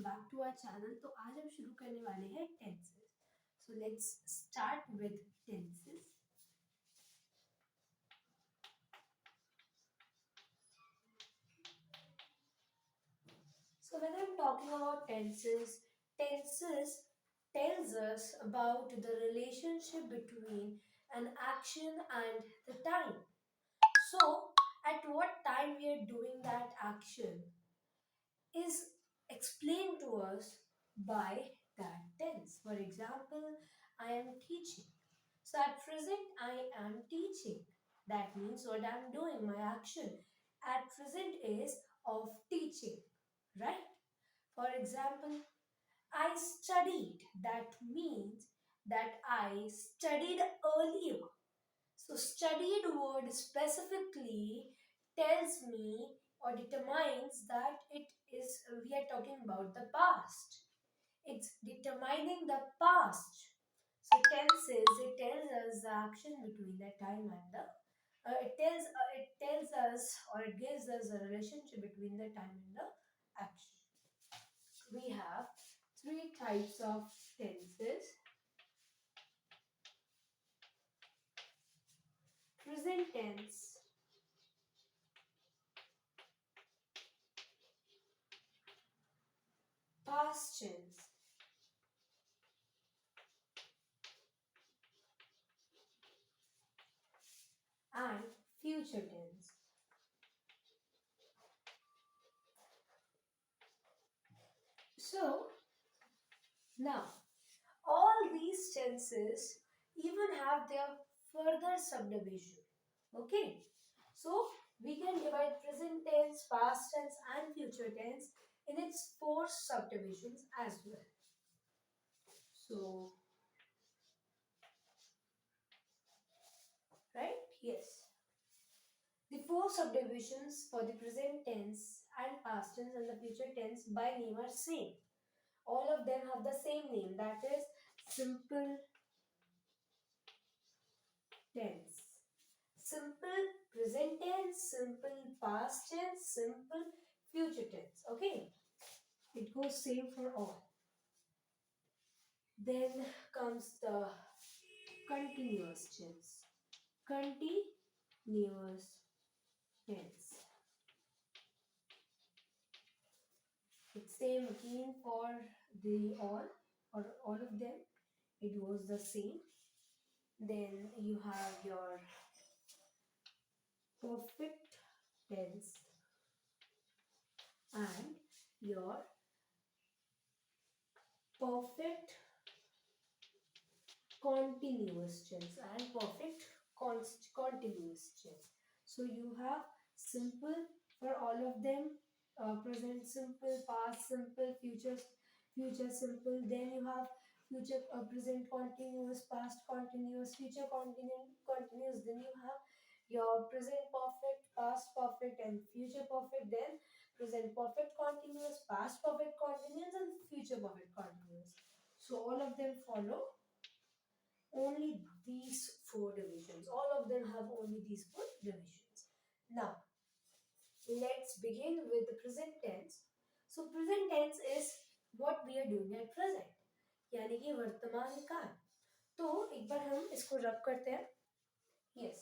Back to our channel. तो आज हम शुरू करने वाले हैं tenses. So let's start with tenses. So when I'm talking about tenses, tenses tells us about the relationship between an action and the time. So at what time we are doing that action is explained to us by that tense. For example, I am teaching. So at present, I am teaching. That means what I'm doing, my action at present is of teaching, right? For example, I studied. That means that I studied earlier. So studied word specifically tells me or determines that it is we are talking about the past. It's determining the past. So tenses it tells us the action between the time and the it tells us or it gives us a relationship between the time and the action. We have three types of tenses: present tense, past tense, and future tense. So now all these tenses even have their further subdivision. Okay, so we can divide present tense, past tense, and future tense in its four subdivisions as well. So, right? Yes. The four subdivisions for the present tense and past tense and the future tense by name are same. All of them have the same name, that is simple tense. Simple present tense, simple past tense, simple future tense. Okay, it goes same for all. Then comes the continuous tense. Continuous tense. It's same again for the all or all of them. It was the same. Then you have your perfect tense and your perfect continuous tense and perfect continuous tense. So you have simple for all of them, present simple, past simple, future simple. Then you have future present continuous, past continuous, future continuous. Then you have your present perfect, past perfect, and future perfect. Then present perfect continuous, past perfect continuous, and future perfect continuous. So all of them follow only these four divisions. All of them have only these four divisions. Now, let's begin with the present tense. So, present tense is what we are doing at present, यानी कि वर्तमान काल. तो एक बार हम इसको रब करते हैं. Yes.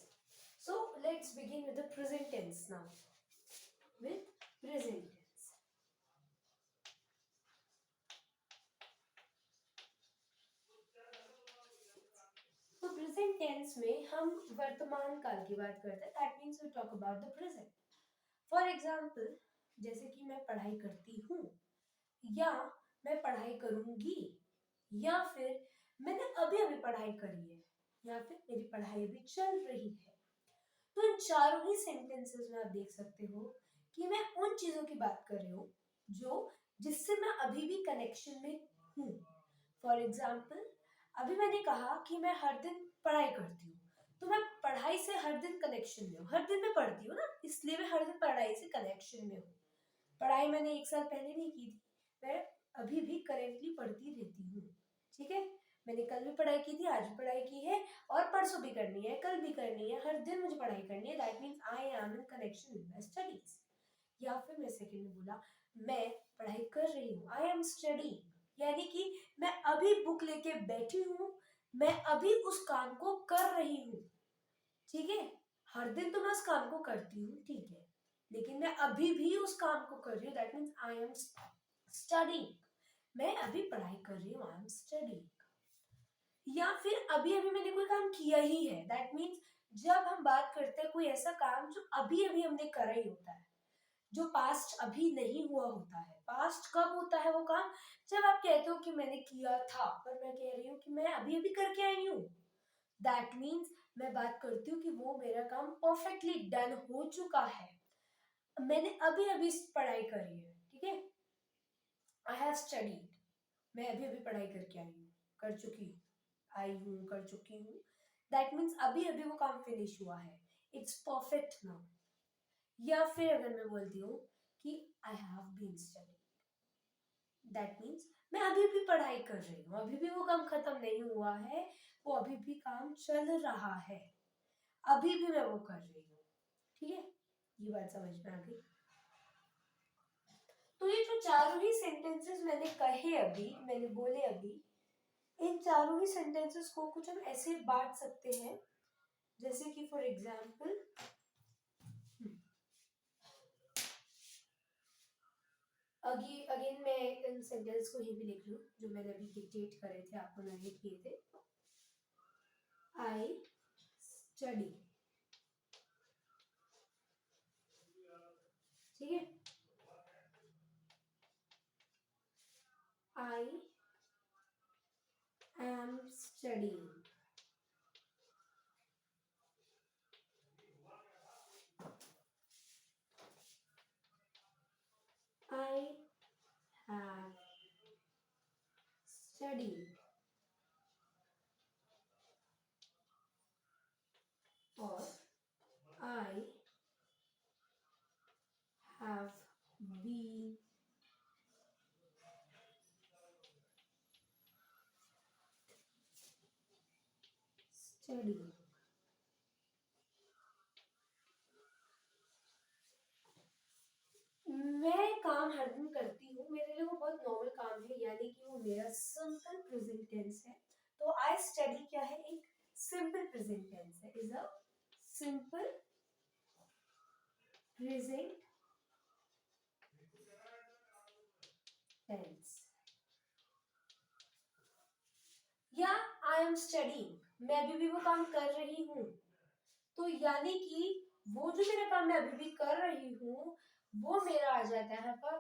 So, let's begin with the present tense now. With present tense. तो प्रेजेंट टेंस में हम वर्तमान काल की बात करते हैं. That means we talk about the present. For example, जैसे कि मैं पढ़ाई करती हूँ, या मैं पढ़ाई करूंगी, या फिर मैंने अभी अभी पढ़ाई करी है, या फिर मेरी पढ़ाई अभी चल रही है. तो इन चारों ही सेंटेंसेस में आप देख सकते हो कि मैं उन चीजों की बात कर रही हूँ जो जिससे मैं अभी भी कनेक्शन में हूँ. फॉर एग्जाम्पल, अभी मैंने कहा कि मैं हर दिन पढ़ाई करती हूँ, तो मैं पढ़ाई से हर दिन कनेक्शन में हूँ. हर दिन मैं पढ़ती हूँ ना, इसलिए मैं हर दिन पढ़ाई से कनेक्शन में हूँ. पढ़ाई मैंने एक साल पहले नहीं की थी, मैं अभी भी करेंटली पढ़ती रहती हूँ. ठीक है, मैंने कल भी पढ़ाई की थी, आज भी पढ़ाई की है, और परसों भी करनी है, कल भी करनी है. हर दिन मुझे पढ़ाई करनी है. That means I am in connection with my studies. या फिर मैं सेकंड में बोला, मैं पढ़ाई कर रही हूँ, आई एम स्टडीइंग, यानी कि मैं अभी बुक लेके बैठी हूँ, मैं अभी उस काम को कर रही हूँ। ठीक है, हर दिन तो मैं उस काम को करती हूँ, ठीक है, लेकिन मैं अभी भी उस काम को कर रही हूँ, that means I am studying. मैं अभी पढ़ाई कर रही हूँ, आई एम स्टडीइंग। या फिर अभी अभी मैंने कोई काम किया ही है, दैट मीन्स जब हम बात करते हैं कोई ऐसा काम जो अभी अभी हमने करा ही होता है, जो पास्ट अभी नहीं हुआ होता है। पास्ट कब होता है वो काम, जब आप कहते हो कि मैंने किया था, पर मैं कह रही हूँ कि मैं अभी अभी करके आई हूँ, दैट मीन्स मैं बात करती हूँ कि वो मेरा काम परफेक्टली डन हो चुका है, मैंने अभी अभी पढ़ाई करी है। ठीक है, आई हैव स्टडीड, मैं अभी अभी पढ़ाई करके आई हूँ, कर चुकी हूँ, आई हूँ, कर चुकी हूँ, दैट मीन्स अभी अभी वो काम फिनिश हुआ है, इट्स परफेक्ट नाउ। या फिर अगर मैं बोलती हूँ कि I have been study, that means मैं अभी भी पढ़ाई कर रही हूँ, अभी भी वो काम खत्म नहीं हुआ है, वो अभी भी काम चल रहा है, अभी भी मैं वो कर रही हूँ। ठीक है, ये बात समझ में आ गई। तो ये जो चारों ही सेंटेंसेस मैंने कहे अभी, मैंने बोले अभी, इन चारों ही सेंटेंसेस को कुछ हम ऐसे बांट सकते हैं, जैसे कि फॉर एग्जाम्पल, अगेन मैं इन सेंटेंस को ये भी लिख लूं जो मैंने अभी डिक्टेट करे थे, आपको नरेट किए थे। आई स्टडी, ठीक है, I am studying, I have studied, और आई हैव बीन स्टडीइंग। मैं काम हर दिन करती हूँ, मेरे लिए वो बहुत नॉर्मल काम है, यानी कि वो मेरा सिंपल प्रेजेंट टेंस है। तो आई स्टडी क्या है, एक सिंपल प्रेजेंट टेंस है, is a simple present tense. या आई एम स्टडीइंग, मैं अभी भी वो काम कर रही हूँ, तो यानी कि वो जो मेरा काम मैं अभी भी कर रही हूँ, वो मेरा आ जाता है आपका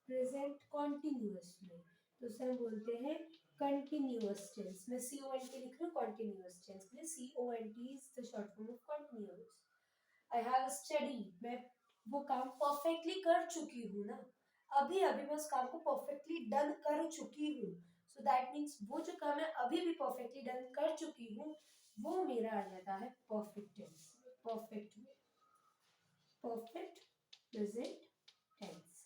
प्रेजेंट कॉन्टिन्यूअस में, तो उसे हम बोलते हैं कंटिन्यूअस टेंस। मैं सी ओ एन टी लिख रही हूँ कॉन्टिन्यूअस टेंस के लिए, C O N T is the short form of continuous. I have study, मैं वो काम परफेक्टली कर चुकी हूँ ना, अभी अभी मैं उस काम को परफेक्टली डन कर चुकी हूँ, सो दैट मीन्स वो जो काम मैं अभी भी परफेक्टली डन कर चुकी हूँ, वो मेरा आ जाता है परफेक्ट टेंस, परफेक्ट में, perfect present tense.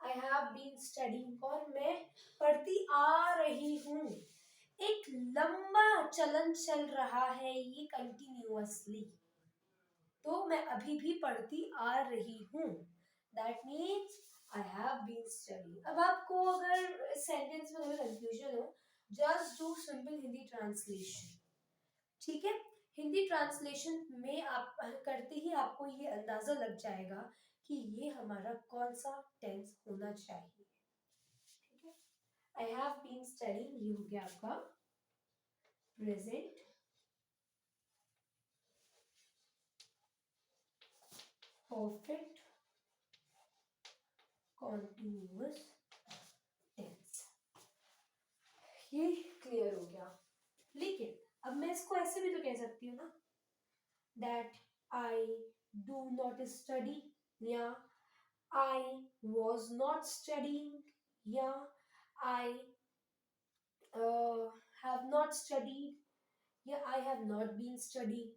I have been studying, और मैं पढ़ती आ रही हूँ, एक लंबा चलन चल रहा है ये कंटिन्यूअसली, तो मैं अभी भी पढ़ती आ रही हूँ, that means I have been study. अब आपको अगर सेंटेंस में अगर कंफ्यूजन हो, just do simple Hindi translation. ठीक है, हिंदी ट्रांसलेशन में आप करते ही आपको ये अंदाजा लग जाएगा कि ये हमारा कौन सा टेंस होना चाहिए। ठीक है, आई हैव बीन स्टडीइंग, ये हो गया आपका प्रेजेंट परफेक्ट कॉन्टिन्यूअस टेंस, ये क्लियर हो गया। लेकिन अब मैं इसको ऐसे भी तो कह सकती हूँ ना, that I do not study, या आई वॉज नॉट स्टडीइंग, या आई हैव नॉट स्टडीड, या I have not been studying.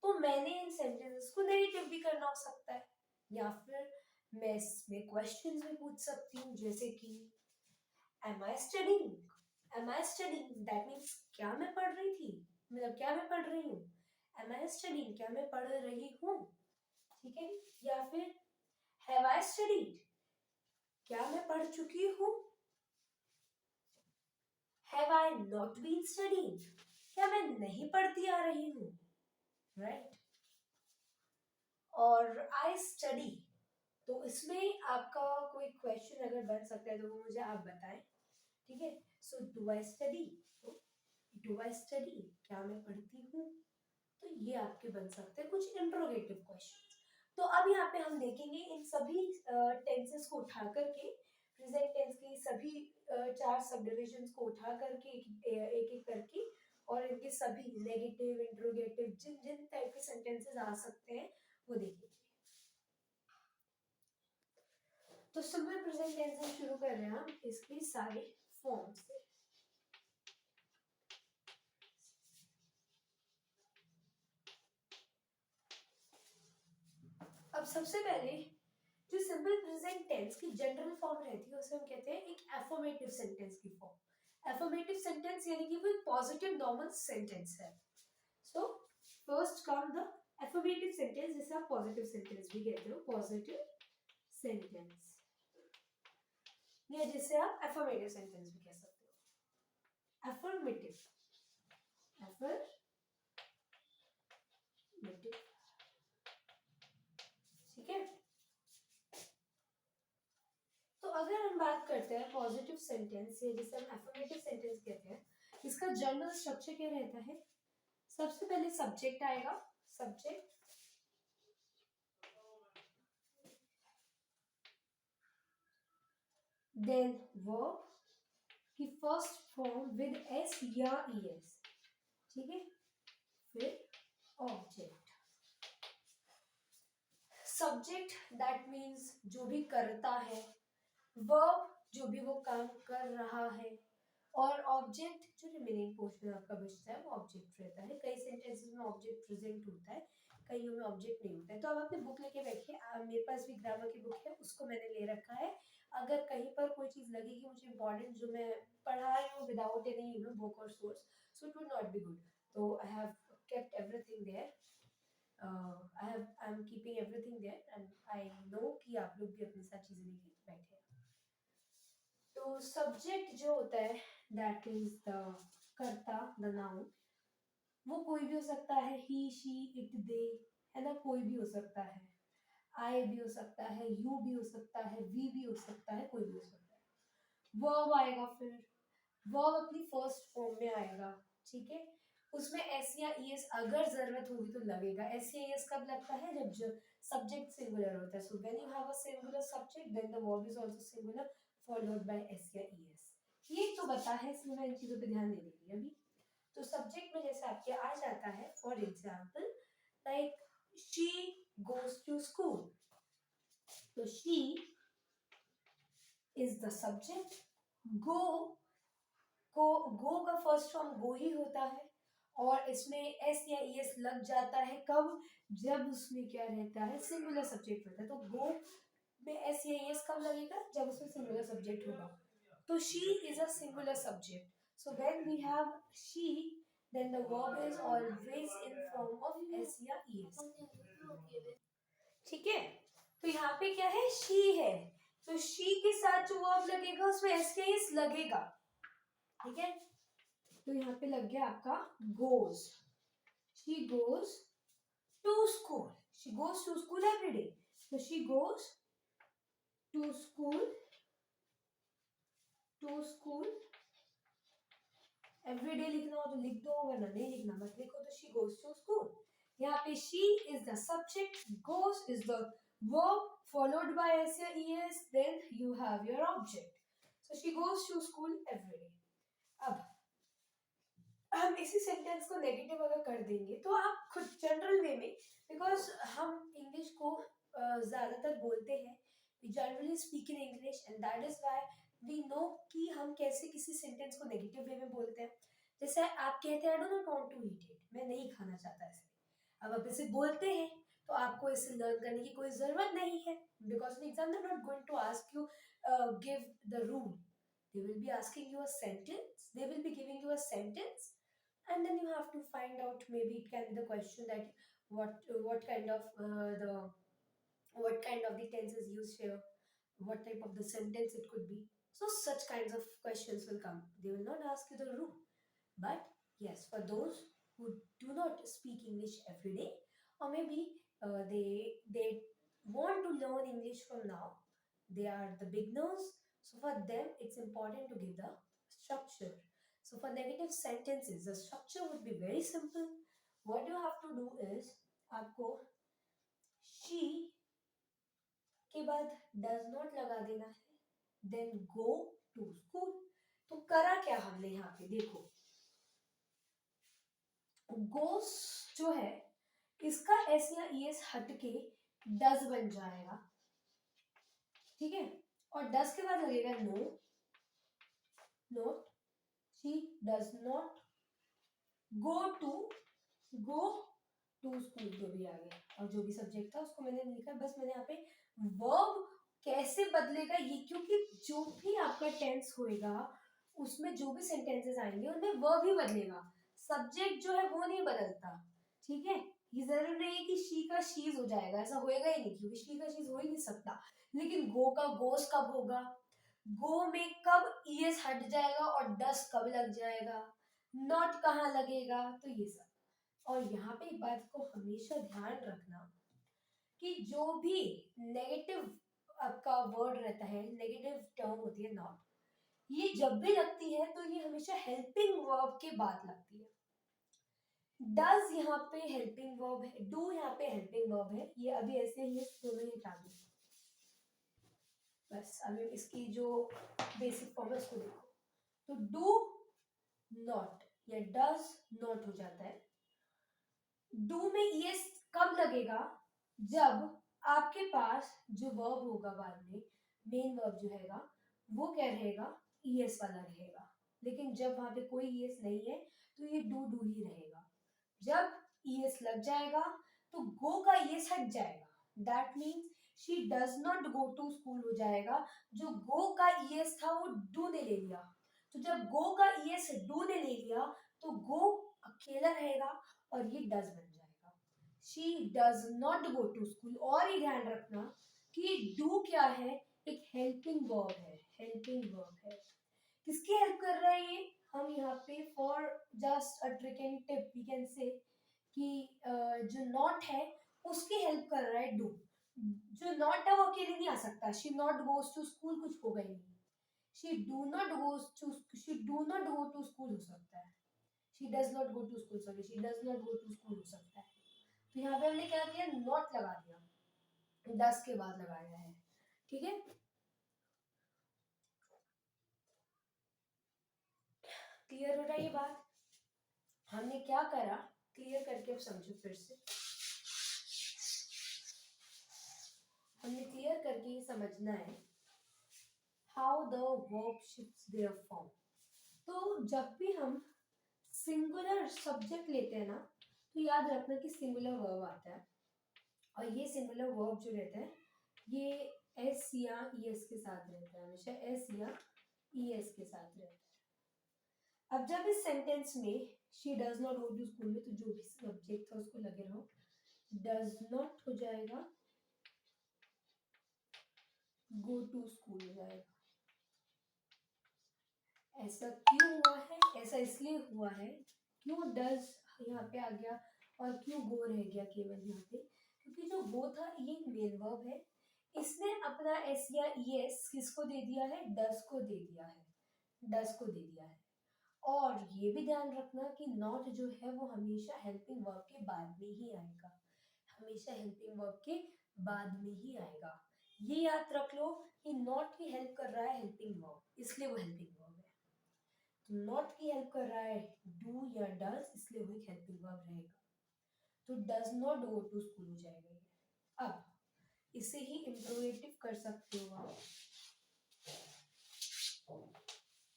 तो मैंने इन सेंटेंसेस को नेगेटिव भी करना हो सकता है, या फिर मैं इसमें क्वेश्चंस भी पूछ सकती हूँ, जैसे कि am I studying, am I studying, that means क्या मैं पढ़ रही थी, मतलब क्या मैं पढ़ रही हूँ, एम आई स्टडीइंग, क्या मैं पढ़ रही हूँ। ठीक है, या फिर हैव आई स्टडीड, चुकी हूँ? Have I not been studying? क्या मैं नहीं पढ़ती आ रही हूँ? Right? और I study. तो इसमें आपका कोई क्वेश्चन अगर बन सकता है तो वो मुझे आप बताएं, ठीक है? सो डू आई स्टडी, तो डू आई स्टडी, क्या मैं पढ़ती हूँ? तो ये आपके बन सकते हैं कुछ इंट्रोगेटिव क्वेश्चन। तो अब यहाँ पे हम देखेंगे इन सभी टेंसेस को उठा करके, प्रेजेंट टेंस की सभी चार सब डिविजन्स को उठा करके एक एक करके, और इनके सभी नेगेटिव, इंट्रोगेटिव, जिन जिन टाइप के सेंटेंसेस आ सकते हैं वो देखेंगे। तो सिंपल प्रेजेंट टेंस से शुरू कर रहे हैं हम इसके सारे फॉर्म से। अब सबसे पहले जो सिंपल प्रेजेंट टेंस की जनरल फॉर्म रहती है उसे हम कहते हैं एक एफर्मेटिव सेंटेंस की फॉर्म। एफर्मेटिव सेंटेंस यानी कि वो एक पॉजिटिव नॉर्मल सेंटेंस है। So first come the affirmative sentence, जिसे आप पॉजिटिव सेंटेंस भी कहते हो, पॉजिटिव सेंटेंस, या जिसे आप एफर्मेटिव सेंटेंस भी कह सकते हो। एफर्मेटिव, एफर्मेटिव, ठीक है। तो अगर हम बात करते हैं पॉजिटिव सेंटेंस, या जिसे हम एफर्मेटिव सेंटेंस कहते हैं, इसका जनरल स्ट्रक्चर क्या रहता है? सबसे पहले सब्जेक्ट आएगा, सब्जेक्ट, देन वर्ब की फर्स्ट फॉर्म विद एस या ईएस, ठीक है, फिर ऑब्जेक्ट। सब्जेक्ट दैट मीन्स जो भी करता है, वर्ब जो भी वो काम कर रहा है, और ऑब्जेक्ट जो रिमेनिंग पोर्शन आपका बचता है वो ऑब्जेक्ट रहता है। कई सेंटेंसेस में ऑब्जेक्ट प्रेजेंट होता है, कईयों में ऑब्जेक्ट नहीं होता है। तो अब अपनी बुक लेके बैठिए, मेरे पास भी ग्रामर की बुक है, उसको मैंने ले रखा है। अगर कहीं पर कोई चीज लगेगी मुझे इंपॉर्टेंट जो मैं पढ़ा रही हूँ विदाउट एनी बुक और source, so it would not be good. तो I have kept everything there. I'm keeping everything there and I know कि आप लोग भी अपने साथ चीजें लेके बैठे हैं। तो सब्जेक्ट जो होता है दैट इज द कर्ता, द नाउन, वो कोई भी हो सकता है, ही, शी, इट, दे, है ना, कोई भी हो सकता है। आई भी हो सकता है, यू भी हो सकता है, वी भी हो सकता है, कोई भी हो सकता है। वर्ब आएगा, फिर वर्ब अपनी फर्स्ट फॉर्म में आएगा, ठीक है। उसमें एस या ईएस अगर जरूरत होगी तो लगेगा। एस या ईएस कब लगता है? जब सब्जेक्ट सिंगुलर होता है। So when you have a singular subject then the verb is also singular followed by S या ईएस। ये तो बता है, इसलिए मैं इन चीजों पे ध्यान दे देंगे अभी। तो सब्जेक्ट में जैसे आपके आ जाता है, for example like she goes to school, तो she is the subject. Go go का फर्स्ट फॉर्म गो ही होता है, और इसमें एस या ईएस लग जाता है कब? जब उसमें क्या रहता है? सिंगुलर सब्जेक्ट रहता है। तो गो में एस या ईएस कब लगेगा? जब उसमें सिंगुलर सब्जेक्ट होगा। तो she is a singular subject, so when we have she then the verb is always in form of S या ईएस, ठीक है। तो यहाँ पे क्या है? शी है, तो शी के साथ जो वर्ब लगेगा उसमें एस या ईएस लगेगा, ठीक है। तो यहाँ पे लग गया आपका goes. She goes to school, she goes to school every day, तो she goes to school, to school every day लिखना हो तो लिख दो, वरना नहीं लिखना मत लिखो। तो शी गोज टू स्कूल, यहाँ पे she is the subject, goes is the verb followed by s या es, then you have your object. So she goes to school every day. अब हम इसी सेंटेंस को नेगेटिव अगर कर देंगे तो आप खुद जनरल वे में, बिकॉज हम इंग्लिश को ज्यादातर बोलते हैं, we generally speak in English and that is why we know कि हम कैसे किसी सेंटेंस को नेगेटिव वे में बोलते हैं। जैसे आप कहते हैं I do not want to eat it, मैं नहीं खाना चाहता इसे। अब आप इसे बोलते हैं तो आपको इसे लर्न करने की कोई जरूरत नहीं है, because in exam they are not going to ask you give the rule, they will be asking you a sentence, they will be giving you a sentence, and then you have to find out, maybe it can be the question that what kind of the tense is used here, what type of the sentence it could be. So such kinds of questions will come. They will not ask you the rule. But yes, for those who do not speak English every day, or maybe they want to learn English from now, they are the beginners. So for them, it's important to give the structure. So for negative sentences, the structure would be very simple. What you have to do is आपको she के बाद does not लगा देना है, then go to school. तो करा क्या हमने यहाँ पे देखो, गोस जो है इसका एस या ईएस हटके डज बन जाएगा, ठीक है, और डज के बाद लगेगा no, not, she does not go to school, जो भी आ गया और जो भी सब्जेक्ट था उसको मैंने लिखा, बस मैंने यहाँ पे वर्ब कैसे बदलेगा ये, क्योंकि जो भी आपका टेंस होएगा उसमें जो भी सेंटेंसेस आएंगे उनमें वर्ब ही बदलेगा, सब्जेक्ट जो है वो नहीं बदलता, ठीक है। ये जरूर नहीं है कि शी का शीज हो जाएगा, ऐसा होएगा ही नहीं, क्योंकि शी का शीज हो ही नहीं सकता। लेकिन गो का गोस कब होगा, गो में कब ईएस हट जाएगा और डस कब लग जाएगा, नॉट कहाँ लगेगा, तो ये सब। और यहाँ पे एक बात को हमेशा ध्यान रखना कि जो भी नेगेटिव आपका वर्ड रहता है, नेगेटिव टर्म होती है नॉट, ये जब भी लगती है तो ये हमेशा हेल्पिंग वर्ब के बाद लगती है। डज यहाँ पे हेल्पिंग वर्ब है, डू यहाँ पे हेल्पिंग वर्ब है, ये अभी ऐसे ही दोनों ही हटा दो, बस अभी इसकी जो बेसिक फॉर्म है उसको देखो, तो डू नॉट या डज नॉट हो जाता है। डू में ईएस कब लगेगा, जब आपके पास जो वर्ब होगा बाद में, मेन वर्ब जो हैगा वो क्या रहेगा, ईएस वाला रहेगा। लेकिन जब वहां पे कोई ईएस नहीं है तो ये डू ही रहेगा। जब ईएस लग जाएगा तो गो का ईएस हट जाएगा, that means she does not go to school हो जाएगा। जो गो का ईएस था वो डू ने ले लिया, तो जब गो का ईएस डू ने ले लिया तो गो अकेला रहेगा और ये डज बन जाएगा। She does not go to school. और ये ध्यान रखना कि डू क्या है, एक हेल्पिंग वर्ब है, हेल्पिंग वर्ब है। किसकी हेल्प कर रहा है ये, हम यहाँ पे for just a trick and tip we can say कि जो नॉट है उसकी हेल्प कर रहा है डू। जो नॉट है वो अकेले नहीं आ सकता, she not goes to school कुछ होगा ही नहीं, she do not goes to, she do not go to school हो सकता है, she does not go to school, sorry she does not go to school हो सकता है। तो यहाँ पे हमने क्या किया, नॉट लगा दिया, डस के बाद लगाया है, ठीक है। क्लियर हो रहा है ये बात, हमने क्या करा, क्लियर करके अब समझो फिर से, हमने क्लियर करके ये समझना है how the verb shifts there form. तो जब भी हम सिंगुलर सब्जेक्ट लेते हैं ना, तो याद रखना कि सिंगुलर वर्ब आता है, और ये सिंगुलर वर्ब जो रहता है ये एस या ईएस के साथ रहता है, हमेशा एस या ईएस के साथ रहता है। अब जब इस सेंटेंस में she does not go to school में, तो जो भी सब्जेक्ट था उसको लगे रहो, डज नॉट हो जाएगा, गो टू स्कूल हो जाएगा। ऐसा क्यों हुआ है, ऐसा इसलिए हुआ है, क्यों डज यहाँ पे आ गया और क्यों गो रह गया केवल यहाँ पे, क्योंकि जो गो था ये मेन वर्ब है, इसने अपना एस या ईएस किसको दे दिया है, डज को दे दिया है, डज को दे दिया है। और ये भी ध्यान रखना कि नॉट जो है वो हमेशा हेल्पिंग वर्ब के बाद में ही आएगा, हमेशा हेल्पिंग वर्ब के बाद में ही आएगा। ये याद रख लो कि नॉट की हेल्प कर रहा है हेल्पिंग वर्ब, इसलिए वो हेल्पिंग वर्ब है। तो नॉट की हेल्प कर रहा है डू या डज, इसलिए वो एक हेल्पिंग वर्ब रहेगा। तो does not go to school हो जाएगा ये। अब इसे ही इंट्रोगेटिव कर सकते हो आप,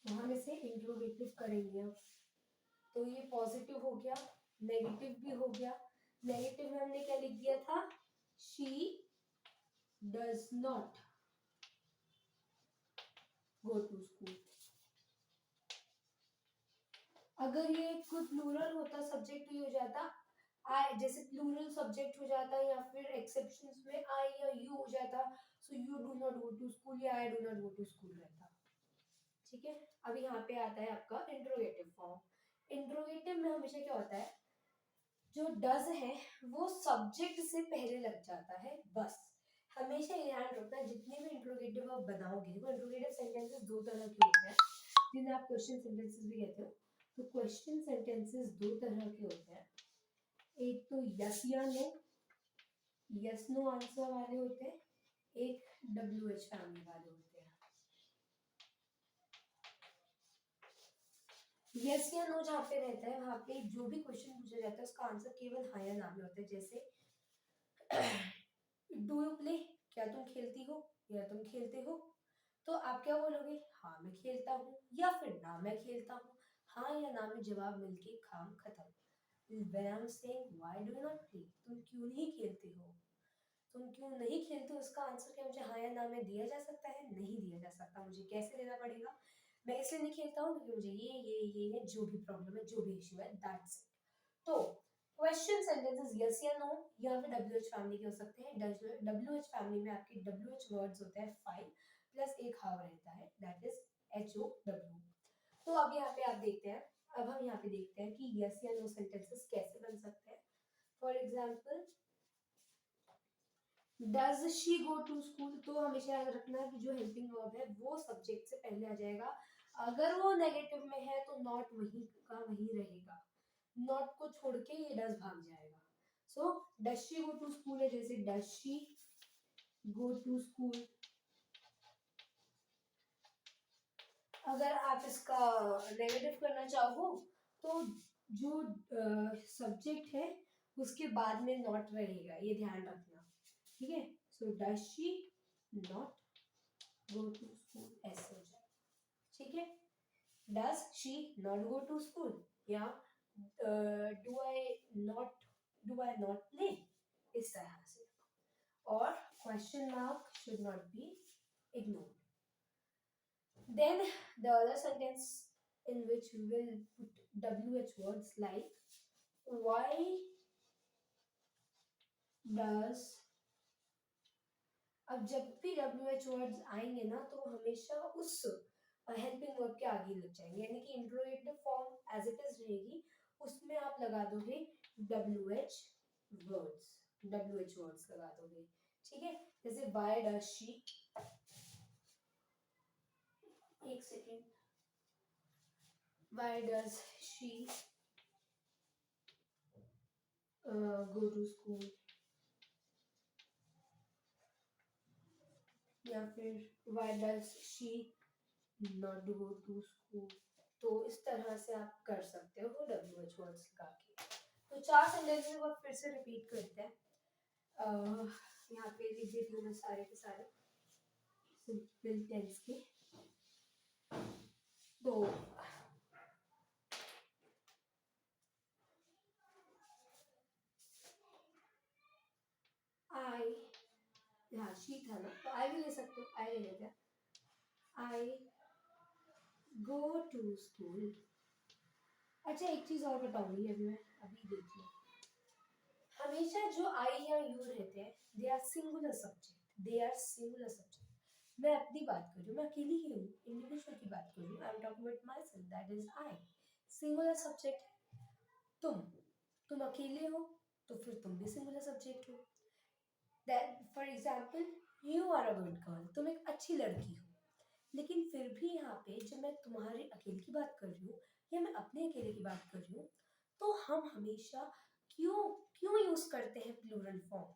तो हम इसे इंट्रोगेटिव करेंगे अब। तो ये पॉजिटिव हो गया, नेगेटिव भी हो गया। नेगेटिव में हमने क्या लिख दिया था, she does not go to school. अगर ये कोई प्लूरल होता सब्जेक्ट ही हो जाता, आई जैसे प्लूरल सब्जेक्ट हो जाता, या फिर एक्सेप्शंस में आई या यू हो जाता, so you do not go to school या I do not go to school रहता। ठीक है, अब यहाँ पे आता है आपका इंट्रोगेटिव फॉर्म। इंट्रोगेटिव में हमेशा क्या होता है, जो डज है वो सब्जेक्ट से पहले लग जाता है बस। हमेशा ये ध्यान रखना, जितने भी इंट्रोगेटिव आप बनाओगे, वो इंट्रोगेटिव सेंटेंसेस दो तरह के होते हैं जिन्हें आप क्वेश्चन सेंटेंसेस भी कहते हो। तो क्वेश्चन सेंटेंसेस दो तरह के होते हैं, एक तो यस या नो, यस नो आंसर वाले होते हैं, एक डब्ल्यू एच फैमिली वाले होते हैं। यस या नो जहाँ पे रहता है वहां पे जो भी क्वेश्चन पूछा जाता है उसका आंसर केवल हाँ या ना में होता है। जैसे डू यू प्ले, क्या तुम खेलती हो या तुम खेलते हो, तो आप क्या बोलोगे, हाँ मैं खेलता हूँ या फिर ना मैं खेलता हूँ। हाँ या ना में जवाब मिलके काम खत्म। When I'm saying why do you not play, तुम क्यों नहीं खेलते हो, तुम क्यों नहीं खेलते हो, उसका आंसर क्या मुझे हाँ या ना में दिया जा सकता है, नहीं दिया जा सकता। मुझे कैसे देना पड़ेगा, मैं इसलिए नहीं खेलता हूँ क्योंकि मुझे ये जो भी प्रॉब्लम है, जो भी इश्यू है, दैट्स इट। तो क्वेश्चन सेंटेंसेस यस या नो या फिर डब्ल्यू एच फैमिली के हो सकते हैं। डब्ल्यू एच फैमिली में आपके डब्ल्यू एच वर्ड्स होते हैं 5 प्लस एक हाव रहता है, that is H O W. तो अब यहाँ पे आप देखते हैं, अब हम यहाँ पे देखते हैं कि यस या नो सेंटेंसेस कैसे बन सकते हैं। For example, does she go to school, तो हमेशा याद रखना कि जो हेल्पिंग वर्ब है वो सब्जेक्ट से पहले आ जाएगा। अगर वो नेगेटिव में है तो नॉट वही का वही रहेगा, नॉट को छोड़ के ये डज भाग जाएगा। So does she go to school है, जैसे does she go to school. अगर आप इसका नेगेटिव करना चाहो तो जो सब्जेक्ट है उसके बाद में नॉट रहेगा, ये ध्यान रखना। ठीक है, so does she not go to school, ऐसे हो जाए। ठीक है, does she not go to school या डू आई नॉट प्ले, इस तरह से। और question mark should not be ignored. Then the other sentence in which we will put WH words like why does, अब जब भी WH वर्ड्स आएंगे ना तो हमेशा उस हेल्पिंग वर्ब के आगे लग जाएंगे, यानी कि interrogative form as it is रहेगी, उसमें आप लगा दोगे WH वर्ड्स, WH वर्ड्स लगा दोगे। ठीक है, जैसे why does she, एक second, why does she go to school, या फिर why does she not go to school। तो इस तरह से आप कर सकते हो WH वर्ड्स लगा के। तो चार सेंटेंसेस को फिर से रिपीट करते हैं। यहाँ पे लिख देती हूँ मैं सारे के सारे सिंपल टेंस के। तो आई, हाँ शी था ना, तो आई भी ले सकते हो, आई ले लेते हैं। आई गो टू स्कूल। अच्छा एक चीज और बताऊंगी अभी मैं, अभी देखिए, हमेशा जो आई या यू रहते हैं they are singular subject, they are singular subject. मैं अपनी बात कर रही हूँ, मैं अकेली ही हूँ, इंडिविजुअल की बात कर रही हूँ, I am talking about myself, that is I. Singular subject, तुम अकेले हो तो फिर तुम भी सिंगुलर सब्जेक्ट हो। That for example, you are a good girl, तुम एक अच्छी लड़की हो। लेकिन फिर भी यहाँ पे जब मैं तुम्हारे अकेले की बात कर रही हूँ या मैं अपने अकेले की बात कर रही हूँ, तो हम हमेशा क्यों क्यों यूज करते हैं प्लूरल फॉर्म,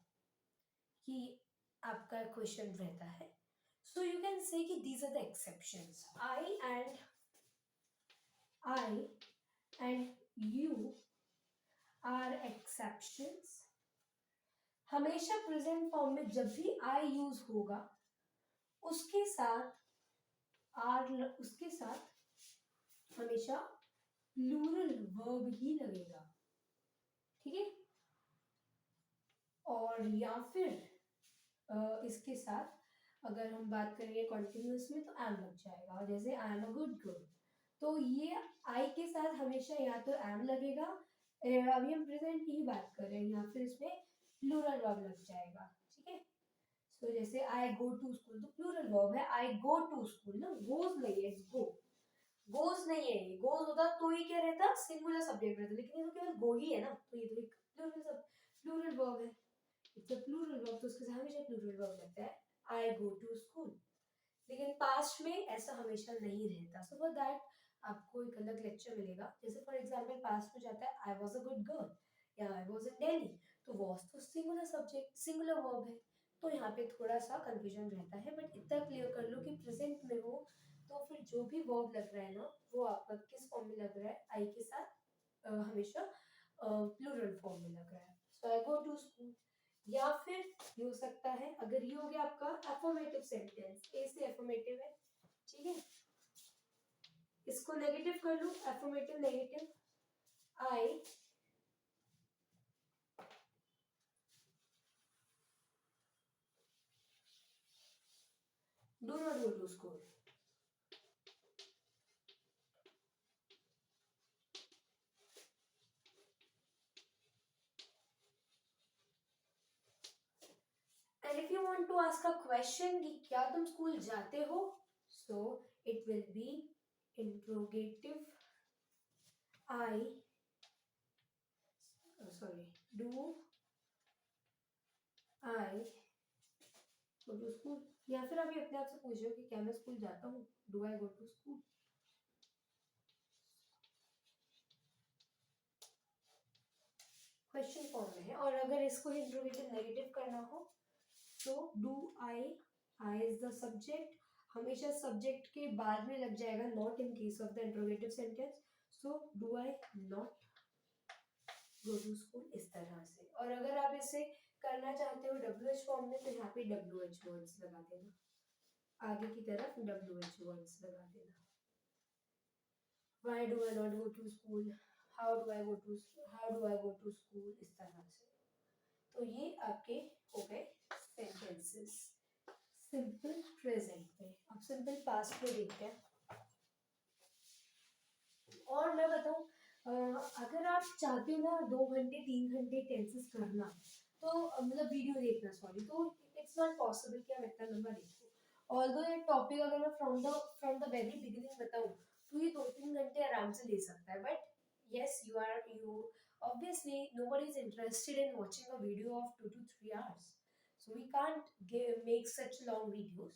कि आपका क्वेश्चन रहता है। सो यू कैन से कि these are the exceptions, I and you are exceptions। हमेशा प्रेजेंट फॉर्म में जब भी आई यूज होगा उसके साथ उसके साथ हमेशा प्लूरल वर्ब ही लगेगा। ठीक है, और या फिर इसके साथ अगर हम बात करेंगे कॉन्टिन्यूस में तो एम लग जाएगा, जैसे I am a good girl, तो ये आई के साथ हमेशा या तो एम लगेगा, अभी हम प्रेजेंट की ही बात कर रहे हैं, या फिर इसमें प्लूरल वर्ब लग जाएगा। ठीक है, तो जैसे आई गो टू स्कूल तो प्लूरल वर्ब है, आई गो टू स्कूल ना, गोज नहीं है, इट्स गो, गोज नहीं है, ये गोज होता तो ही क्या रहता, सिंगुलर सब्जेक्ट रहता, लेकिन ये तो केवल गो ही है ना, तो ये तो एक प्लूरल वर्ब है, इट्स अ प्लूरल वर्ब, तो उसके साथ हमेशा प्लूरल वर्ब लगता है, आई गो टू स्कूल। लेकिन पास्ट में ऐसा हमेशा नहीं रहता, सो फॉर दैट आपको एक अलग लेक्चर मिलेगा। जैसे फॉर एग्जांपल पास्ट में जाता है I was a good girl या आई वाज इन दिल्ली, तो वाज तो सिंगुलर सब्जेक्ट सिंगुलर वर्ब है, तो यहाँ पे थोड़ा सा कंफ्यूजन रहता है, बट इतना क्लियर कर लो कि प्रेजेंट में हो तो फिर जो भी वर्ब लग रहा है ना वो आपका किस फॉर्म में लग रहा है, आई के साथ हमेशा प्लूरल फॉर्म में लग रहा है, सो आई गो टू स्कूल। या फिर ये हो सकता है, अगर ये हो गया आपका अफर्मेटिव सेंटेंस, ए से अफर्मेटिव है, ठीक है, इसको नेगेटिव कर लूं, affirmative negative, I do not go to school. And if you want to ask a question कि क्या तुम स्कूल जाते हो, so it will be interrogative, I sorry do I go to school, या फिर अभी अपने आप से पूछो कि क्या मैं स्कूल जाता हूँ, do I go to school. Question form में है, और अगर इसको इंट्रोगेटिव नेगेटिव करना हो तो do I, I is the subject, हमेशा सब्जेक्ट के बाद में लग जाएगा not in case of the interrogative sentence, so do I not go to school, इस तरह से। और अगर आप इसे करना चाहते हो डब्ल्यू एच फॉर्म में तो यहाँ पे डब्ल्यू एच वर्ड्स लगा देना, आगे की तरफ डब्ल्यू एच वर्ड्स लगा देना, why do I not go to school, how do I go to how do I go to school, इस तरह से। तो ये आपके हो गए सेंटेंसेस सिंपल प्रेजेंट में। अब सिंपल पास्ट में देखते हैं। और मैं बताऊं, अगर आप चाहते हो ना 2 घंटे 3 घंटे टेंसेस करना, तो मतलब वीडियो देखना सॉरी, तो इट्स नॉट पॉसिबल कि आप इतना लंबा देखो। ऑल्दो ये टॉपिक अगर मैं फ्रॉम द वेरी बिगिनिंग बताऊं तो ये 2-3 घंटे आराम से ले सकता है, but yes you obviously nobody is interested in watching a video of 2 to 3 hours, so we can't make such long videos,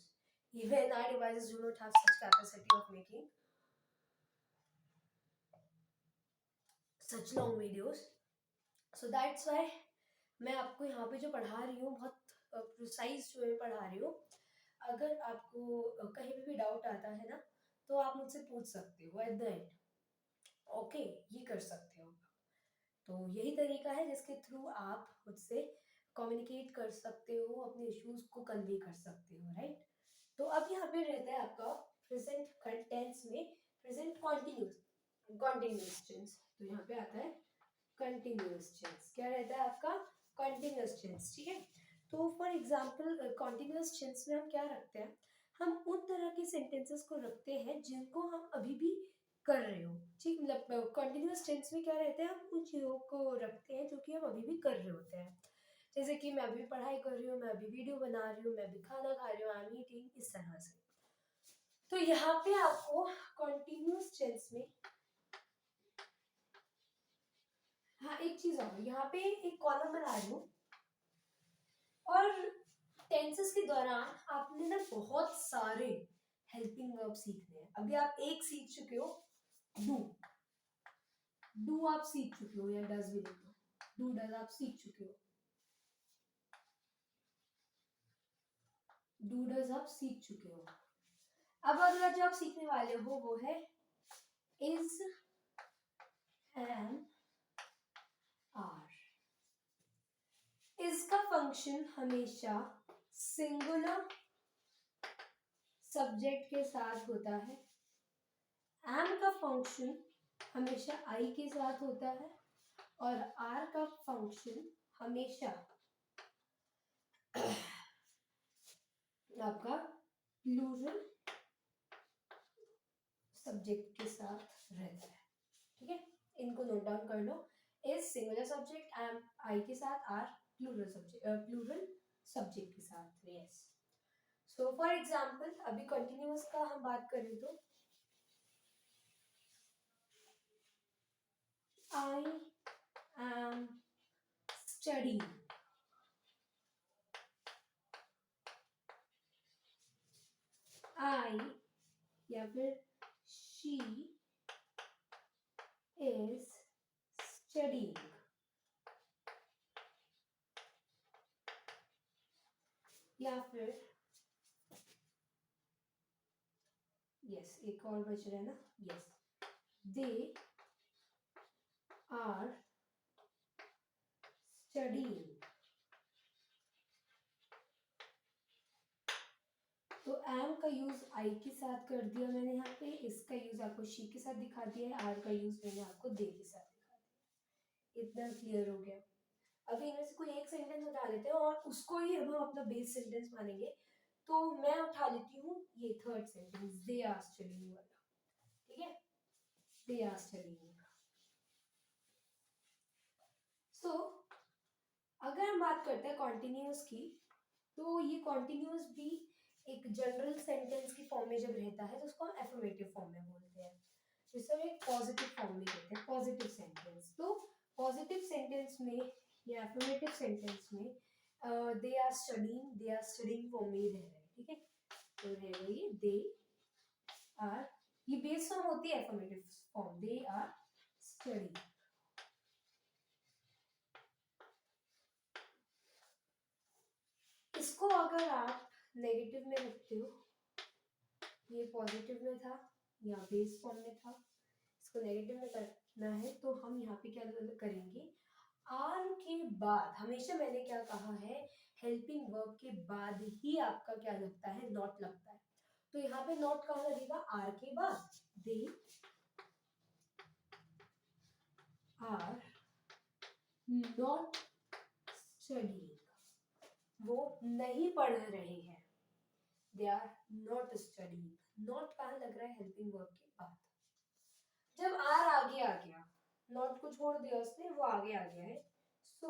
even our devices do not have such capacity of making such long videos, so that's why मैं आपको यहाँ पे जो पढ़ा रही हूँ बहुत precise जो है पढ़ा रही हूँ। अगर आपको कहीं पे भी डाउट आता है ना तो आप मुझसे पूछ सकते हो एट द एंड, ओके, ये कर सकते हो। तो यही तरीका है जिसके थ्रू आप मुझसे कम्युनिकेट कर सकते हो, अपने इश्यूज को कन्वे कर सकते हो, राइट। तो अब यहाँ पे रहता है आपका प्रेजेंट टेंस में प्रेजेंट कॉन्टिन्यूस टेंस, तो यहाँ पे आता है कंटिन्यूअस टेंस, क्या रहता है आपका कंटिन्यूअस टेंस, ठीक है। तो फॉर एग्जांपल कंटिन्यूअस टेंस में हम क्या रखते हैं, हम उन तरह के सेंटेंसेस को रखते हैं जिनको हम अभी भी कर रहे हो, ठीक, मतलब कंटिन्यूअस टेंस में क्या रहता है, हम उन चीज़ों को रखते हैं जो कि हम अभी भी कर रहे होते हैं, जैसे कि मैं अभी पढ़ाई कर रही हूँ, मैं अभी वीडियो बना रही हूँ, मैं अभी खाना खा रही हूँ, आई एम ईटिंग, इस तरह से। तो यहाँ पे आपको कंटिन्यूअस टेंस में, हाँ एक चीज और, यहाँ पे एक कॉलम बना रही हूँ, और टेंसेस के दौरान आपने ना बहुत सारे हेल्पिंग वर्ब सीखने हैं। अभी आप एक सीख चुके हो, डू, डू आप सीख चुके हो, या डज भी लिख लो, डू डज आप सीख चुके हो, डू डज आप सीख चुके हो। अब अगला जो आप सीखने वाले हो वो है इज, एम, आर। इसका फंक्शन हमेशा सिंगुलर सब्जेक्ट के साथ होता है, एम का फंक्शन हमेशा आई के साथ होता है, और आर का फंक्शन हमेशा आपका प्लूरल सब्जेक्ट के साथ रहता है, ठीक है। इनको नोट डाउन कर लो, is singular subject, am I के साथ, are plural subject plural subject के साथ। यस। सो फॉर एग्जाम्पल अभी कंटिन्यूअस का हम बात करें तो आई एम स्टडीइंग, आई या फिर शी इज स्टडीइंग, या फिर यस एक और बच रहा है ना, यस दे आर स्टडीइंग। तो एम का यूज आई के साथ कर दिया मैंने यहाँ पे, इसका यूज आपको शी के साथ दिखा दिया है, आर का यूज मैंने आपको दे के साथ दिखा दिया। इतना क्लियर हो गया। अभी इनमें से कोई एक सेंटेंस उठा लेते हैं और उसको ही हम अपना बेस सेंटेंस मानेंगे। तो मैं उठा लेती हूँ ये third sentence, they are studying वाला। ठीक है, दे आर स्टडीइंग। सो अगर हम बात करते हैं कॉन्टिन्यूअस की, तो ये कॉन्टिन्यूअस भी एक जनरल सेंटेंस की फॉर्म में जब रहता है तो उसको हम एफर्मेटिव फॉर्म में बोलते हैं, जिसे हम एक पॉजिटिव फॉर्म में कहते हैं, पॉजिटिव सेंटेंस। तो पॉजिटिव सेंटेंस में या एफर्मेटिव सेंटेंस में दे आर स्टडीइंग फॉर्म में ही रह रहे हैं। ठीक है, तो रह गई दे आर, ये बेस फॉर्म होती है affirmative form, they are studying. इसको अगर आप नेगेटिव में रखते हो, ये पॉजिटिव में था या बेस फॉर्म में था, इसको नेगेटिव में करना है तो हम यहाँ पे क्या करेंगे, आर के बाद हमेशा मैंने क्या कहा है, हेल्पिंग वर्ब के बाद ही आपका क्या लगता है, नॉट लगता है। तो यहाँ पे नॉट कहाँ लगेगा, आर के बाद। दे आर नॉट स्टडीइंग, वो नहीं पढ़ रहे हैं, they are not studying. Not कहाँ लग रहा है, हेल्पिंग वर्ब के बाद। जब आर आगे आ गया, नॉट को छोड़ दिया उसने, वो आगे आ गया है। सो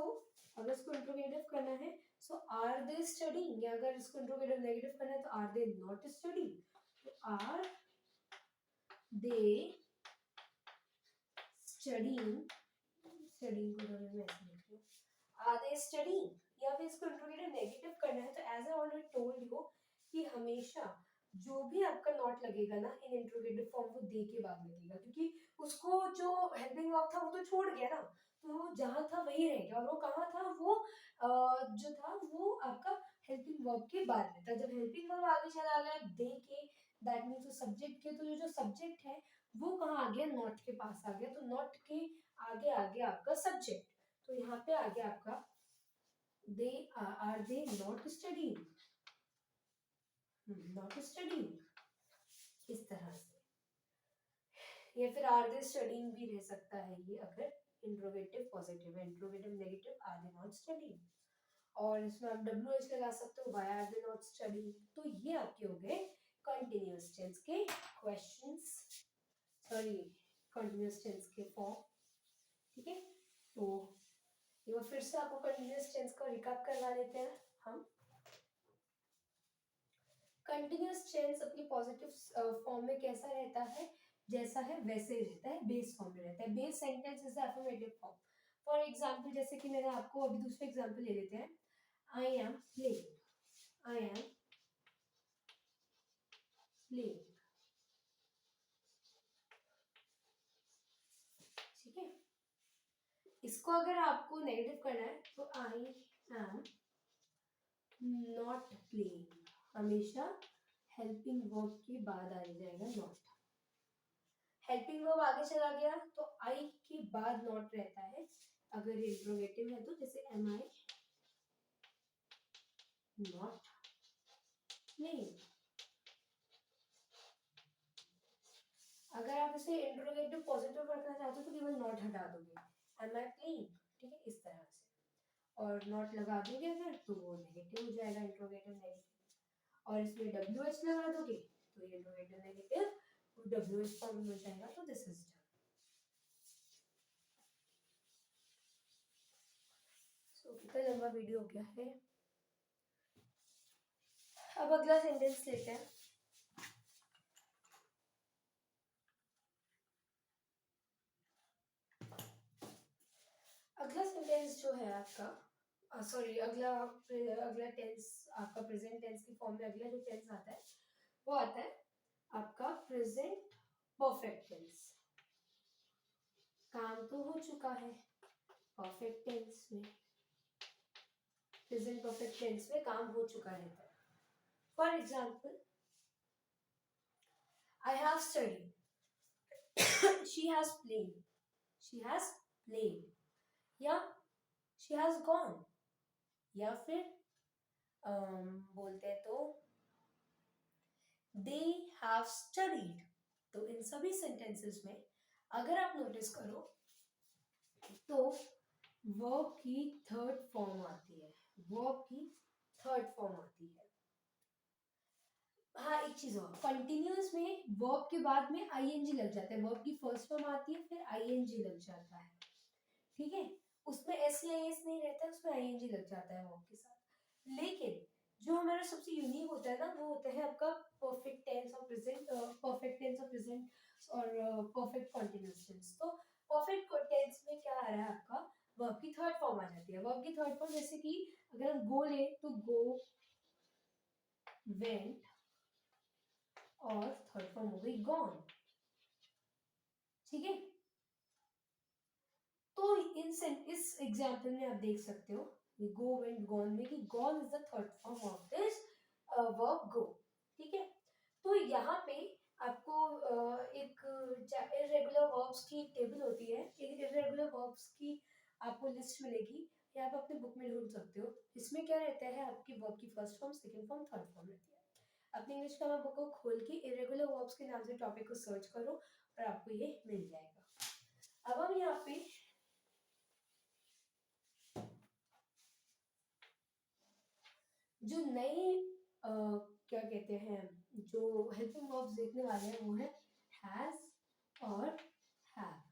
अगर इसको इंट्रोगेटिव करना है, सो आर दे स्टडीइंग, या अगर इसको इंट्रोगेटिव नेगेटिव करना है तो आर दे नॉट स्टडीइंग। तो आर दे स्टडीइंग, स्टडीइंग को मैं ऐसे लिख रही हूँ, आर दे स्टडीइंग। या फिर इसको इंट्रोगेटिव नेगेटिव करना है तो as I already told you कि हमेशा जो भी आपका नॉट लगेगा ना इन इंट्रोगेटिव फॉर्म, वो दे के बाद लगेगा, क्योंकि उसको जो हेल्पिंग वर्ब था वो तो छोड़ गया ना, तो वो जहां था वही रह गया। और वो कहाँ था, वो जो था वो आपका हेल्पिंग वर्ब के बाद में था। जब हेल्पिंग वर्ब आगे चला गया दे के, दैट मीन्स सब्जेक्ट के, तो जो सब्जेक्ट है वो कहाँ आ गया, नॉट के पास आ गया। तो नॉट के आगे आ गया आपका सब्जेक्ट, तो यहाँ पे आ गया आपका they are they not studying, not studying, इस तरह से। या फिर आर दे स्टडीइंग भी रह सकता है ये, अगर इंट्रोगेटिव पॉजिटिव है, interrogative negative are they not studying. और इसमें आप डब्ल्यू एच लगा सकते हो, why are they not studying. तो ये आपके हो गए कंटिन्यूअस टेंस के क्वेश्चंस, सॉरी कंटिन्यूअस टेंस के फॉर्म। ठीक है, तो एक बार फिर से आपको कंटिन्यूअस टेंस का रिकैप करवा देते हैं हम। कंटिन्यूअस टेंस अपनी पॉजिटिव फॉर्म में कैसा रहता है, जैसा है वैसे ही रहता है, बेस फॉर्म में रहता है। Base sentence is affirmative form. For example जैसे कि मैंने आपको अभी दूसरे एग्जांपल ले लेते हैं, I am playing, I am playing. ठीक है, इसको अगर आपको नेगेटिव करना है तो आई एम नॉट प्लेइंग, हमेशा हेल्पिंग वर्ब के बाद आ जाएगा नॉट। हेल्पिंग वर्ब आगे चला गया तो आई के बाद नॉट रहता है। अगर ये इंट्रोगेटिव है तो जैसे एम आई नॉट प्लेइंग। अगर आप इसे इंट्रोगेटिव पॉजिटिव रखना चाहते हो तो केवल नॉट हटा दोगे, एम आई प्लेइंग। ठीक है, इस तरह से। और नॉट लगा दोगे अगर तो वो नेगेटिव हो जाएगा, इंट्रोगेटिव नेगेटिव। और इसमें डब्ल्यू एच लगा दोगे तो ये interrogative negative W H form में हो जाएगा। तो दिस इज डन। सो कितना लंबा वीडियो हो गया है, अब अगला सेंटेंस लेते हैं। अगला सेंटेंस जो है आपका, सॉरी, अगला अगला टेंस आपका प्रेजेंट टेंस की फॉर्म में अगला जो टेंस आता है वो आता है आपका प्रेजेंट परफेक्ट टेंस। काम तो हो चुका है परफेक्ट टेंस में, प्रेजेंट परफेक्ट टेंस में काम हो चुका है। For example, I have studied, she has played, she has played, या शी हैज गॉन, या फिर बोलते हैं तो दे हैव स्टडीड। तो इन सभी सेंटेंसेस में अगर आप नोटिस करो तो वर्ब की थर्ड फॉर्म आती है, वर्ब की थर्ड फॉर्म आती है। हाँ, एक चीज और, कंटिन्यूअस में वर्ब के बाद में आईएनजी लग जाता है, वर्ब की फर्स्ट फॉर्म आती है फिर आईएनजी लग जाता है, ठीक है। उसमें एस या एस नहीं रहता है, उसमें आईएनजी लग जाता है वर्ब के साथ। लेकिन जो हमारा सबसे यूनिक होता है ना वो होता है आपका परफेक्ट टेंस और प्रेजेंट, परफेक्ट टेंस और प्रेजेंट और परफेक्ट कंटीन्यूअस टेंस। तो परफेक्ट टेंस में क्या आ रहा है आपका, वर्ब की थर्ड फॉर्म आ जाती है। वर्ब की थर्ड फॉर्म जैसे कि अगर हम गो ले तो गो, वेंट, और थर्ड फॉर्म हो गई गॉन, ठीक है। तो इस एग्जाम्पल में आप देख सकते हो गो वेंट गॉन में कि gone is the third form of this verb go, ठीक है। तो यहाँ पे आपको एक इरेगुलर वर्ब्स की टेबल होती है, इरेगुलर वर्ब्स की आपको लिस्ट मिलेगी, या आप अपने बुक में ढूंढ सकते हो। इसमें क्या रहता है, आपकी वर्ब की first form, second form, third form रहती है। अपनी इंग्लिश ग्रामर बुक को खोल के इरेगुलर वर्ब्स के नाम से टॉपिक को सर्च करो और आपको ये मिल जाएगा। अब हम यहाँ पे जो नई क्या कहते हैं, जो हेल्पिंग वर्ब्स देखने वाले हैं वो है हैज और हैव।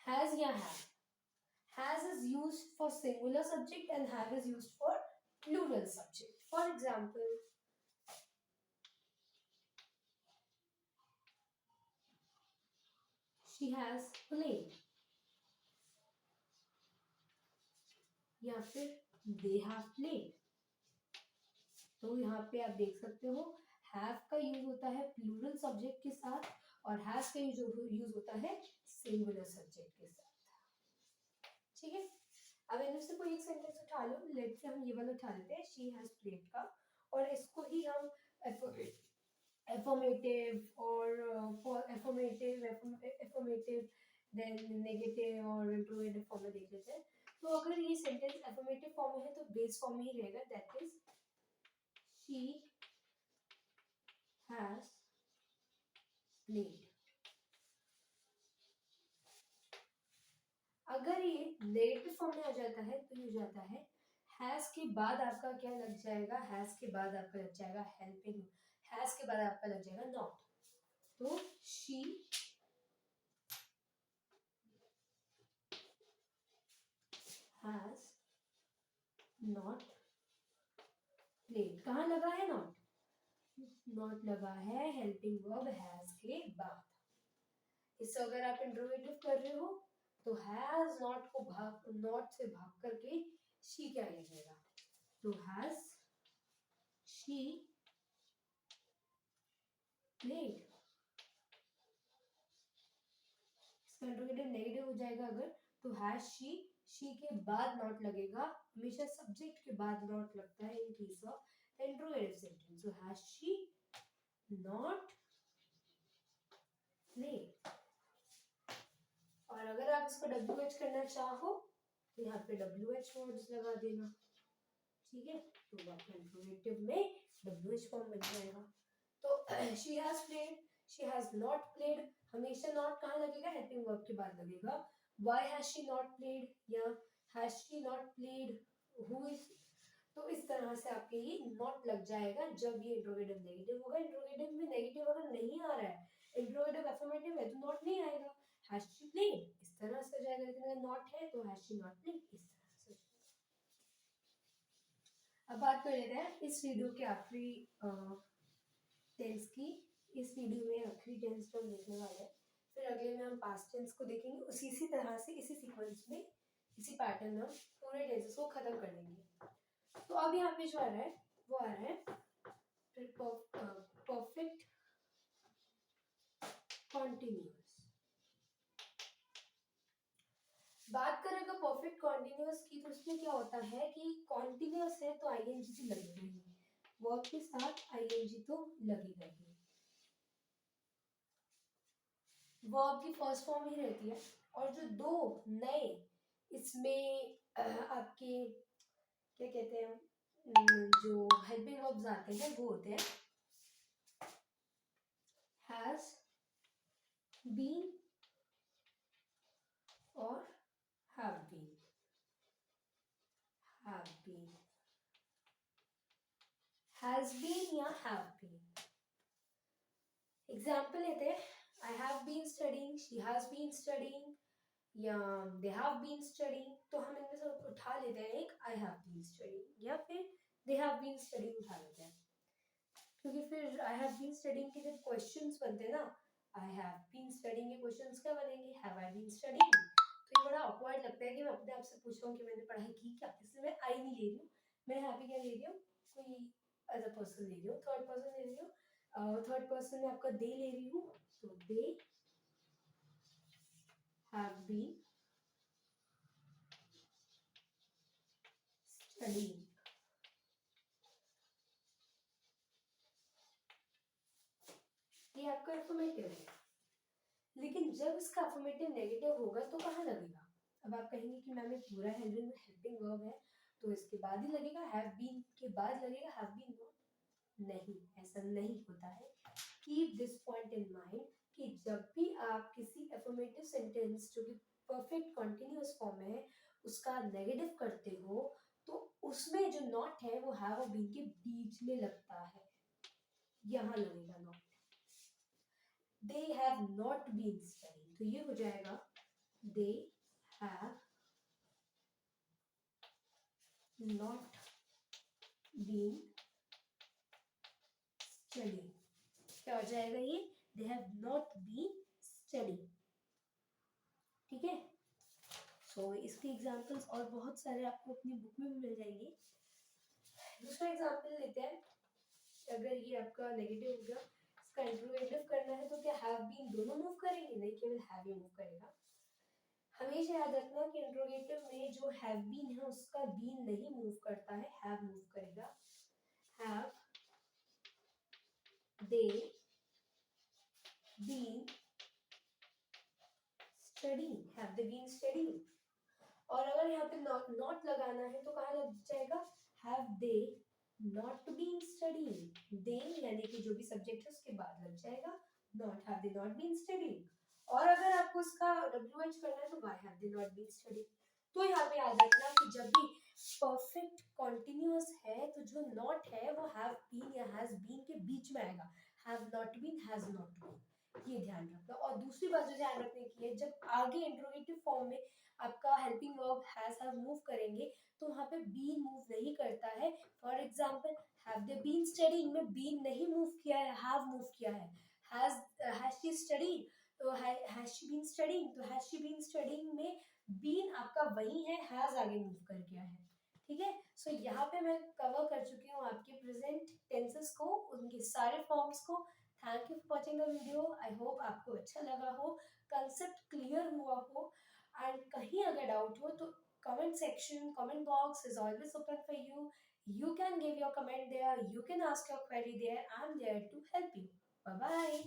हैज या have, has is used for singular subject and have is used for plural subject. For example, she has played, या फिर they have played। तो यहाँ पे आप देख सकते हो हैव का यूज होता है प्लूरल सब्जेक्ट के साथ और हैज का यूज होता है सिंगुलर सब्जेक्ट के साथ, ठीक है। अब इनमें से कोई एक सेंटेंस उठा लो, लेट से हम ये वाला उठा लेते हैं शी हैज प्लेड का, और इसको ही हम एफर्मेटिव और एफर्मेटिव देन नेगेटिव और इंट्रोगेटिव फॉर्म में देख लेते हैं। तो अगर ये सेंटेंस एफर्मेटिव फॉर्म में है तो बेस फॉर्म में ही रहेगा, that is she has played। अगर ये नेगेटिव फॉर्म में आ जाता है तो ये हो जाता है हैज के बाद आपका क्या लग जाएगा, हैज के बाद आपका लग जाएगा हेल्पिंग, हैज के बाद आपका लग जाएगा नॉट। तो she has not played। कहाँ लगा है नॉट, नॉट लगा है हेल्पिंग वर्ब हैज के बाद। इससे अगर आप इंट्रोगेटिव कर रहे हो तो हैज नॉट को भाग, नॉट से भाग करके शी क्या आ जाएगा, तो हैज शी प्लेड। इसका इंट्रोगेटिव नेगेटिव हो जाएगा अगर, तो हैज शी के बाद नॉट लगेगा, हमेशा सब्जेक्ट के बाद नॉट लगता है इन case of interrogative sentence. So has she not played. और अगर आप इसको WH करना चाहो तो यहाँ पे WH वर्ड्स लगा देना, ठीक है। तो आपका इंट्रोगेटिव में WH फॉर्म बन जाएगा। तो she has played, she has not played, हमेशा नॉट कहाँ लगेगा, हेल्पिंग वर्ब के बाद लगेगा। Why has she not played, या has she not played, who is। तो इस तरह से आपके ये नॉट लग जाएगा जब ये इंट्रोगेटिव नेगेटिव होगा। इंट्रोगेटिव में नेगेटिव अगर नहीं आ रहा है, इंट्रोगेटिव अफर्मेटिव है तो नॉट नहीं आएगा, हैज शी प्लेड इस तरह से हो जाएगा। लेकिन अगर नॉट है तो हैज शी नॉट प्लेड इस तरह से। अब बात कर लेते हैं इस वीडियो के आखिरी टेंस की। इस वीडियो में आखिरी टेंस को हम देखने वाले हैं, फिर अगले में हम पास्ट टेंस को देखेंगे। उसी इसी तरह से इसी सीक्वेंस में इसी पैटर्न में हम पूरे टेंसेस को खत्म कर देंगे। तो अब यहाँ पे जो आ रहा है वो आ रहा है परफेक्ट कॉन्टिन्यूअस। बात करें अगर परफेक्ट कॉन्टिन्यूअस की, तो उसमें क्या होता है कि कॉन्टिन्यूअस है तो आईएनजी तो लगेगा ही, वर्ब के साथ आईएनजी तो लगेगा ही, वर्ब की फर्स्ट फॉर्म ही रहती है। और जो दो नए इसमें आपके क्या कहते हैं जो हेल्पिंग वर्ब्स आते हैं वो होते हैं हैज बीन और have been. Have been, has been या हैव बीन। एग्जाम्पल लेते हैं, I have been studying, she has been studying या दे हैव बीन स्टडीइंग। तो हम इनमें से उठा लेते हैं एक आई हैव बीन स्टडीइंग या फिर दे हैव बीन स्टडीइंग उठा लेते हैं, क्योंकि फिर आई हैव बीन स्टडीइंग के जब क्वेश्चंस बनते हैं ना, आई हैव बीन स्टडीइंग के क्वेश्चंस क्या बनेंगे, हैव आई बीन स्टडीइंग। तो ये बड़ा ऑकवर्ड लगता है कि मैं अपने आप से पूछ रहा हूँ कि मैंने पढ़ाई की क्या, इसलिए मैं आई नहीं ले रही हूँ, मैं यहाँ पे क्या ले रही हूँ, कोई अदर पर्सन ले रही हूँ, थर्ड पर्सन ले रही हूँ। थर्ड पर्सन में आपका दे ले रही हूँ, तो दे हैव बीन स्टडीइंग। ये आपका अफर्मेटिव है, लेकिन जब इसका अफर्मेटिव नेगेटिव होगा तो कहाँ लगेगा। अब आप कहेंगे कि मैम एक पूरा हेल्पिंग वर्ब है तो इसके बाद ही लगेगा, हैव बीन के बाद लगेगा, हैव बीन नॉट। नहीं, ऐसा नहीं होता है। Keep this point in mind कि जब भी आप किसी अफर्मेटिव सेंटेंस जो कि परफेक्ट कंटीन्यूअस फॉर्म में है उसका नेगेटिव करते हो, तो उसमें जो नॉट है वो हैव और बीन के बीच में लगता है, यहाँ लगेगा not. they have not been studying, तो ये हो जाएगा they have not been studying। क्या हो जाएगा ये, they have not been studying। ठीक है, सो इसके एग्जांपल्स और बहुत सारे आपको अपनी बुक में भी मिल जाएंगे। दूसरा एग्जांपल लेते हैं, अगर ये आपका नेगेटिव हो गया, इसका इंट्रोगेटिव करना है तो क्या हैव बीन दोनों मूव करेंगे, नहीं केवल हैव ही मूव करेगा। हमेशा याद रखना कि इंट्रोगेटिव में जो हैव बीन है उसका बीन नहीं मूव करता है, हैव मूव करेगा। Have they been studying, have they been studying. और अगर यहाँ पे नॉट नॉट लगाना है तो कहाँ लग जाएगा, have they not been studying. They यानी कि जो भी सब्जेक्ट है उसके बाद लग जाएगा not, have they not been studying. और अगर आपको इसका WH करना है तो why have they not been studying. तो यहाँ पे याद रखना कि जब भी परफेक्ट कॉन्टिन्यूअस है तो जो नॉट है वो हैव बीन या हैज बीन के बीच में आएगा, have not been, has not been, ये ध्यान रखना। और दूसरी बात जो ध्यान रखने की है, जब आगे इंट्रोगेटिव फॉर्म में आपका helping verb has have move करेंगे तो वहां पे बीन मूव नहीं करता है। For example have they been studying में बीन नहीं मूव किया है, हैव मूव किया है। हैज शी स्टडीड, तो हैज शी बीन स्टडीइंग, तो हैज शी बीन स्टडीइंग में बीन आपका वही है, हैज आगे मूव कर गया है। ठीक है, सो यहाँ पे मैं कवर कर चुकी हूँ आपके प्रेजेंट टेंसेस को, उनके सारे फॉर्म्स को। Thank you for watching the video, I hope आपको अच्छा लगा हो, कंसेप्ट क्लियर हुआ हो। एंड कहीं अगर डाउट हो तो comment section, comment box is always open for you. You can give your comment there, you can ask your query there, I'm there to help you. Bye bye.